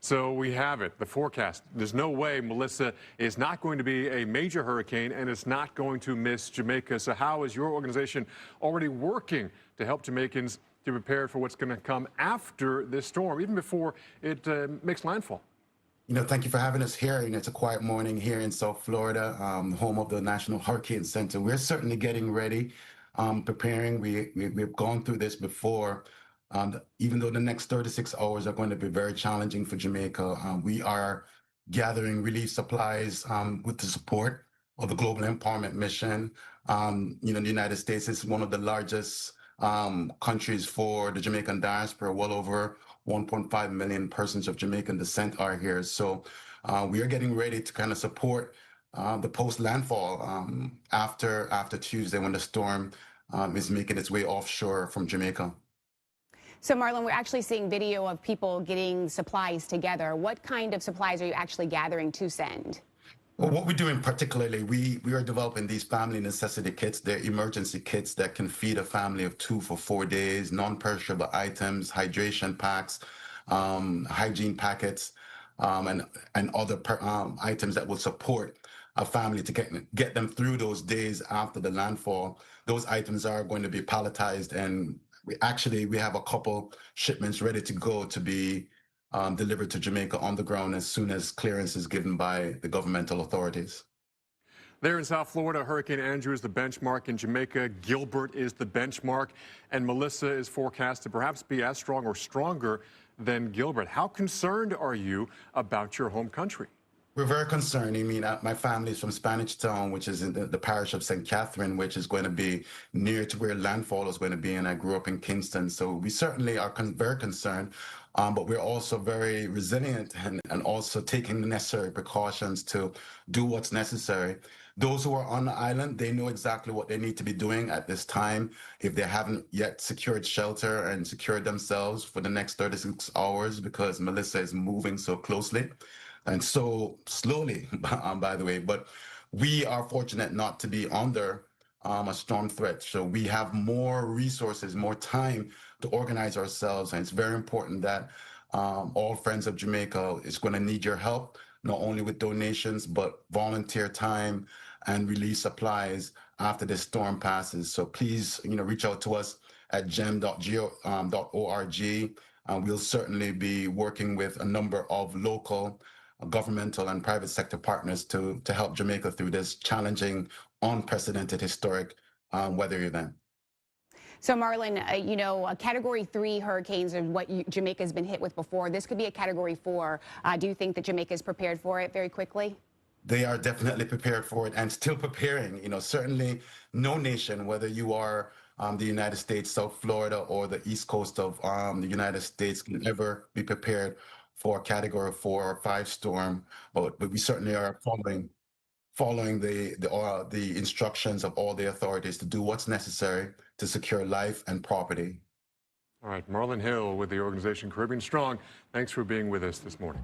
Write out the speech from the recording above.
So we have it, the forecast. There's no way Melissa is not going to be a major hurricane and it's not going to miss Jamaica. So how is your organization already working to help Jamaicans to prepare for what's going to come after this storm, even before it makes landfall? Thank you for having us here. It's a quiet morning here in South Florida, home of the National Hurricane Center. We're certainly getting ready, preparing. We've gone through this before. Even though the next 36 hours are going to be very challenging for Jamaica, we are gathering relief supplies with the support of the Global Empowerment Mission. The United States is one of the largest countries for the Jamaican diaspora. Well over 1.5 million persons of Jamaican descent are here. So we are getting ready to kind of support the post landfall after Tuesday when the storm is making its way offshore from Jamaica. So, Marlon, we're actually seeing video of people getting supplies together. What kind of supplies are you actually gathering to send? Well, what we're doing particularly, we are developing these family necessity kits. They're emergency kits that can feed a family of 2 for 4 days, non-perishable items, hydration packs, hygiene packets, and other items that will support a family to get them through those days after the landfall. Those items are going to be palletized, and we have a couple shipments ready to go to be delivered to Jamaica on the ground as soon as clearance is given by the governmental authorities. There in South Florida, Hurricane Andrew is the benchmark. In Jamaica, Gilbert is the benchmark. And Melissa is forecast to perhaps be as strong or stronger than Gilbert. How concerned are you about your home country? We're very concerned. My family is from Spanish Town, which is in the parish of St. Catherine, which is going to be near to where landfall is going to be. And I grew up in Kingston. So we certainly are very concerned. But we're also very resilient and also taking the necessary precautions to do what's necessary. Those who are on the island, they know exactly what they need to be doing at this time. If they haven't yet secured shelter and secured themselves for the next 36 hours, because Melissa is moving so closely and so slowly, by the way. But we are fortunate not to be under a storm threat. So we have more resources, more time to organize ourselves. And it's very important that all Friends of Jamaica is going to need your help, not only with donations, but volunteer time and relief supplies after this storm passes. So please, reach out to us at gem.org. We'll certainly be working with a number of local governmental and private sector partners to help Jamaica through this challenging, unprecedented, historic weather event. So, Marlon, Category 3 hurricanes are what Jamaica's been hit with before. This could be a Category 4. Do you think that Jamaica is prepared for it very quickly? They are definitely prepared for it and still preparing. Certainly no nation, whether you are the United States, South Florida, or the East Coast of the United States, can ever be prepared for a Category 4 or 5 storm. But we certainly are following the instructions of all the authorities to do what's necessary to secure life and property. All right, Marlon Hill with the organization Caribbean Strong. Thanks for being with us this morning.